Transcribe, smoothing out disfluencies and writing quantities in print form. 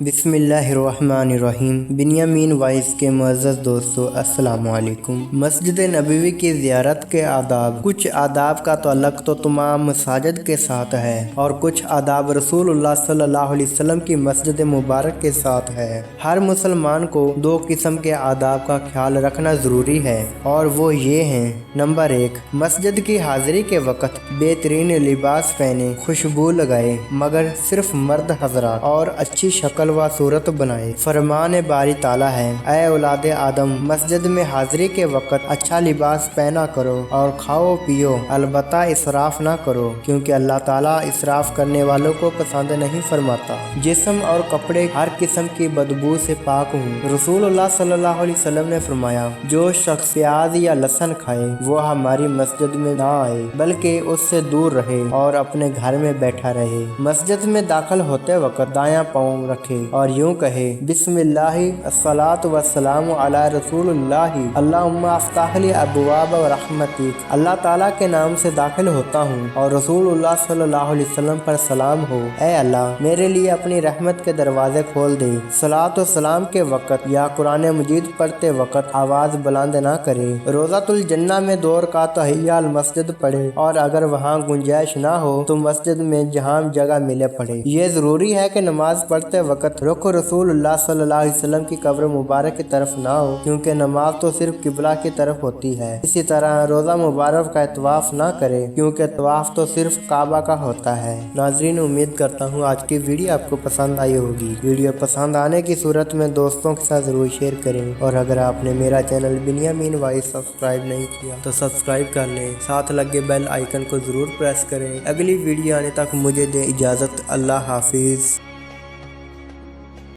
بسم اللہ الرحمن الرحیم۔ بنیامین وائس کے معزز دوستو السلام علیکم۔ مسجد نبوی کی زیارت کے آداب۔ کچھ آداب کا تعلق تو تمام مساجد کے ساتھ ہے اور کچھ آداب رسول اللہ صلی اللہ علیہ وسلم کی مسجد مبارک کے ساتھ ہے۔ ہر مسلمان کو دو قسم کے آداب کا خیال رکھنا ضروری ہے اور وہ یہ ہیں: نمبر 1، مسجد کی حاضری کے وقت بہترین لباس پہنے، خوشبو لگائے، مگر صرف مرد حضرات، اور اچھی شکل و صورت بنائے۔ فرمان باری تعالیٰ ہے: اے اولاد آدم، مسجد میں حاضری کے وقت اچھا لباس پہنا کرو اور کھاؤ پیو، البتہ اسراف نہ کرو، کیونکہ اللہ تعالیٰ اسراف کرنے والوں کو پسند نہیں فرماتا۔ جسم اور کپڑے ہر قسم کی بدبو سے پاک ہوں۔ رسول اللہ صلی اللہ علیہ وسلم نے فرمایا: جو شخص پیاز یا لہسن کھائے وہ ہماری مسجد میں نہ آئے بلکہ اس سے دور رہے اور اپنے گھر میں بیٹھا رہے۔ مسجد میں داخل ہوتے وقت دایاں پاؤں رکھے اور یوں کہے: بسم اللہ الصلاۃ والسلام علی رسول اللہ، اللہم افتح لی ابواب رحمتک۔ اللہ تعالیٰ کے نام سے داخل ہوتا ہوں اور رسول اللہ صلی اللہ علیہ وسلم پر سلام ہو: اے اللہ، میرے لیے اپنی رحمت کے دروازے کھول دے۔ صلاۃ و سلام کے وقت یا قرآن مجید پڑھتے وقت آواز بلند نہ کرے۔ روضۃ الجنہ میں 2 رکعت تحیہ المسجد پڑھے اور اگر وہاں گنجائش نہ ہو تو مسجد میں جہاں جگہ ملے پڑھے۔ یہ ضروری ہے کہ نماز پڑھتے وقت رخ رسول اللہ صلی اللہ علیہ وسلم کی قبر مبارک کی طرف نہ ہو، کیونکہ نماز تو صرف قبلہ کی طرف ہوتی ہے۔ اسی طرح روزہ مبارک کا طواف نہ کرے، کیونکہ طواف تو صرف کعبہ کا ہوتا ہے۔ ناظرین، امید کرتا ہوں آج کی ویڈیو آپ کو پسند آئی ہوگی۔ ویڈیو پسند آنے کی صورت میں دوستوں کے ساتھ ضرور شیئر کریں، اور اگر آپ نے میرا چینل بنیامین وائس سبسکرائب نہیں کیا تو سبسکرائب کر لیں، ساتھ لگے بیل آئیکن کو ضرور پریس کریں۔ اگلی ویڈیو آنے تک مجھے دیں اجازت۔ اللہ حافظ۔